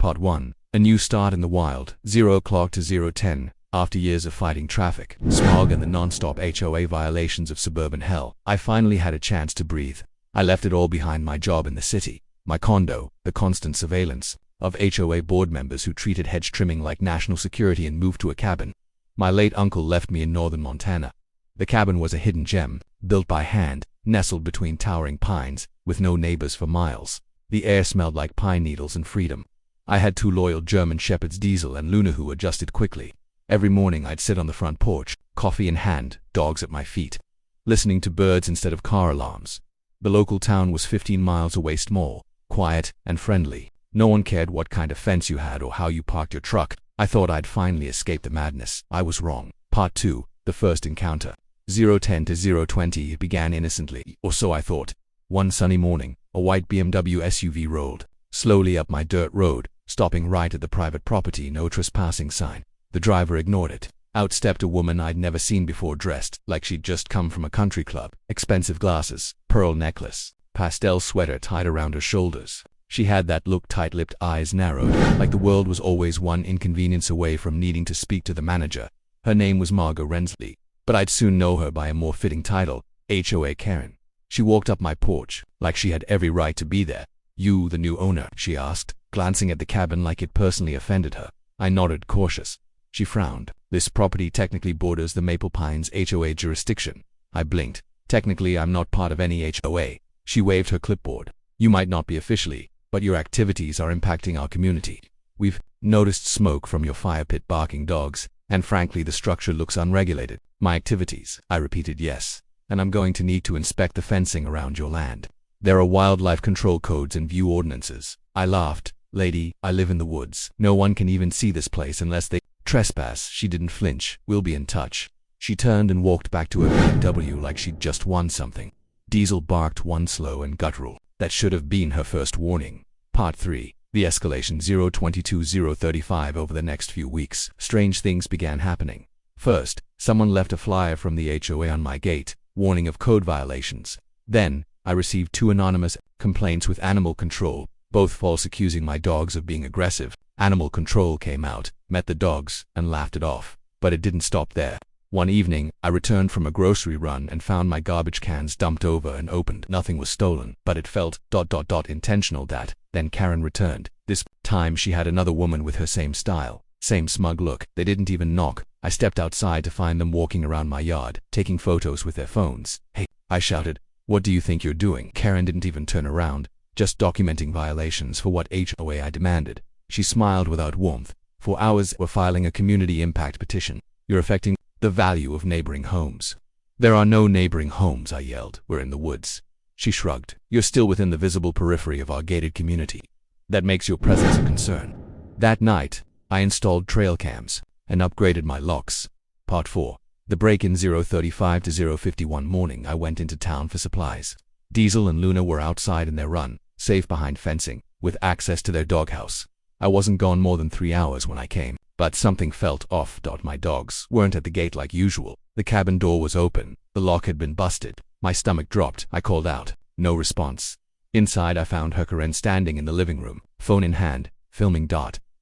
Part 1. A new start in the wild. 0 o'clock to 0:10. After years of fighting traffic, smog, and the non-stop HOA violations of suburban hell, I finally had a chance to breathe. I left it all behind: my job in the city, my condo, the constant surveillance of HOA board members who treated hedge trimming like national security, and moved to a cabin. My late uncle left me in northern Montana. The cabin was a hidden gem, built by hand, nestled between towering pines, with no neighbors for miles. The air smelled like pine needles and freedom. I had 2 loyal German shepherds, Diesel and Luna, who adjusted quickly. Every morning I'd sit on the front porch, coffee in hand, dogs at my feet, listening to birds instead of car alarms. The local town was 15 miles away, small, quiet, and friendly. No one cared what kind of fence you had or how you parked your truck. I thought I'd finally escaped the madness. I was wrong. Part 2. The first encounter. 0:10 to 0:20. It began innocently, or so I thought. One sunny morning, a white BMW SUV rolled slowly up my dirt road, stopping right at the private property no trespassing sign. The driver ignored it. Out stepped a woman I'd never seen before, dressed like she'd just come from a country club. Expensive glasses, pearl necklace, pastel sweater tied around her shoulders. She had that look, tight-lipped, eyes narrowed, like the world was always one inconvenience away from needing to speak to the manager. Her name was Margot Rensley, but I'd soon know her by a more fitting title, HOA Karen. She walked up my porch, like she had every right to be there. "You the new owner?" she asked, glancing at the cabin like it personally offended her. I nodded, cautious. She frowned. "This property technically borders the Maple Pines HOA jurisdiction." I blinked. "Technically, I'm not part of any HOA." She waved her clipboard. "You might not be officially, but your activities are impacting our community. We've noticed smoke from your fire pit, barking dogs, and frankly, the structure looks unregulated." "My activities?" I repeated. "Yes. And I'm going to need to inspect the fencing around your land. There are wildlife control codes and view ordinances." I laughed. "Lady, I live in the woods. No one can even see this place unless they trespass." She didn't flinch. "We'll be in touch." She turned and walked back to her BMW like she'd just won something. Diesel barked, one slow and guttural. That should have been her first warning. Part 3. The escalation. 0:22-0:35. Over the next few weeks, strange things began happening. First, someone left a flyer from the HOA on my gate, warning of code violations. Then, I received 2 anonymous complaints with animal control, both false, accusing my dogs of being aggressive. Animal control came out, met the dogs, and laughed it off. But it didn't stop there. One evening, I returned from a grocery run and found my garbage cans dumped over and opened. Nothing was stolen, but it felt ... intentional. Then Karen returned. This time she had another woman with her same style, same smug look. They didn't even knock. I stepped outside to find them walking around my yard, taking photos with their phones. "Hey," I shouted, "what do you think you're doing?" Karen didn't even turn around. "Just documenting violations for what HOA?" I demanded. She smiled without warmth. "For hours we're filing a community impact petition. You're affecting the value of neighboring homes." "There are no neighboring homes," I yelled. "We're in the woods." She shrugged. "You're still within the visible periphery of our gated community. That makes your presence a concern." That night, I installed trail cams and upgraded my locks. Part 4. The break-in. 0:35 to 0:51. Morning, I went into town for supplies. Diesel and Luna were outside in their run, safe behind fencing, with access to their doghouse. I wasn't gone more than 3 hours when I came, but something felt off. My dogs weren't at the gate like usual. The cabin door was open. The lock had been busted. My stomach dropped. I called out. No response. Inside, I found her, Karen, standing in the living room, phone in hand, filming.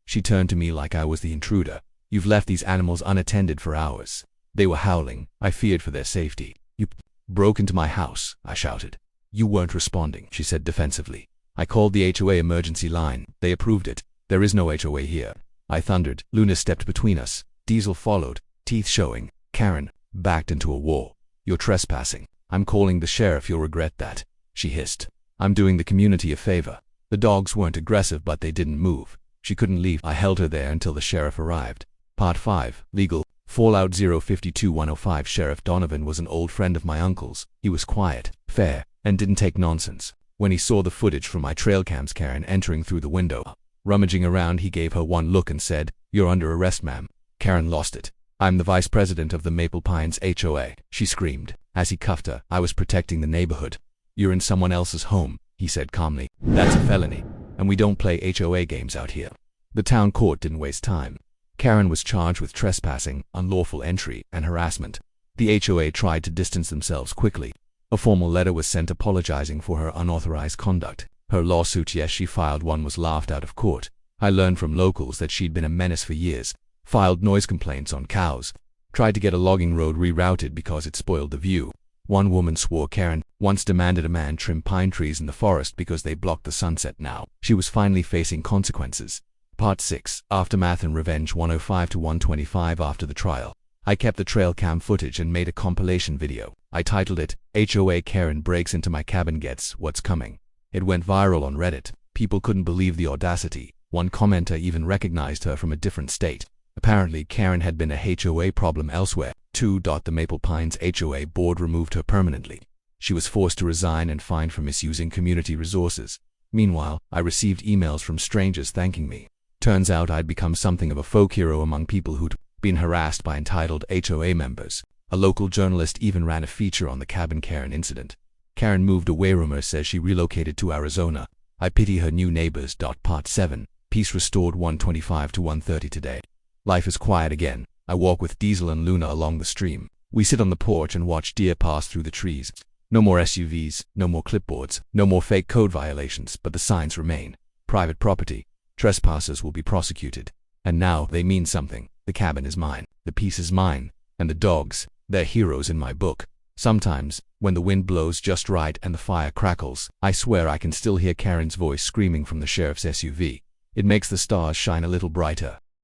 She turned to me like I was the intruder. "You've left these animals unattended for hours." They were howling. I feared for their safety. "You broke into my house," I shouted. "You weren't responding," she said defensively. "I called the HOA emergency line. They approved it. There is no HOA here," I thundered. Luna stepped between us. Diesel followed, teeth showing. Karen backed into a wall. "You're trespassing. I'm calling the sheriff. You'll regret that," she hissed. "I'm doing the community a favor." The dogs weren't aggressive, but they didn't move. She couldn't leave. I held her there until the sheriff arrived. Part 5. Legal. Fallout. 0:52-1:05. Sheriff Donovan was an old friend of my uncle's. He was quiet, fair, and didn't take nonsense. When he saw the footage from my trail cams, Karen entering through the window, rummaging around, he gave her one look and said, "You're under arrest, ma'am." Karen lost it. "I'm the vice president of the Maple Pines HOA," she screamed. As he cuffed her, "I was protecting the neighborhood." "You're in someone else's home," he said calmly. "That's a felony, and we don't play HOA games out here." The town court didn't waste time. Karen was charged with trespassing, unlawful entry, and harassment. The HOA tried to distance themselves quickly. A formal letter was sent apologizing for her unauthorized conduct. Her lawsuit, yes, she filed one, was laughed out of court. I learned from locals that she'd been a menace for years, filed noise complaints on cows, tried to get a logging road rerouted because it spoiled the view. One woman swore Karen once demanded a man trim pine trees in the forest because they blocked the sunset. Now she was finally facing consequences. Part 6. Aftermath and Revenge 105 to 125. After the trial, I kept the trail cam footage and made a compilation video. I titled it, HOA Karen Breaks Into My Cabin Gets What's Coming. It went viral on Reddit. People couldn't believe the audacity. One commenter even recognized her from a different state. Apparently, Karen had been a HOA problem elsewhere. 2. The Maple Pines HOA board removed her permanently. She was forced to resign and fined for misusing community resources. Meanwhile, I received emails from strangers thanking me. Turns out I'd become something of a folk hero among people who'd been harassed by entitled HOA members. A local journalist even ran a feature on the Cabin Karen incident. Karen moved away. Rumor says she relocated to Arizona. I pity her new neighbors. Part 7. Peace restored 125 to 130 today. Life is quiet again. I walk with Diesel and Luna along the stream. We sit on the porch and watch deer pass through the trees. No more SUVs, no more clipboards, no more fake code violations, but the signs remain. Private property. Trespassers will be prosecuted. And now they mean something. The cabin is mine. The peace is mine. And the dogs, they're heroes in my book. Sometimes, when the wind blows just right and the fire crackles, I swear I can still hear Karen's voice screaming from the sheriff's SUV. It makes the stars shine a little brighter.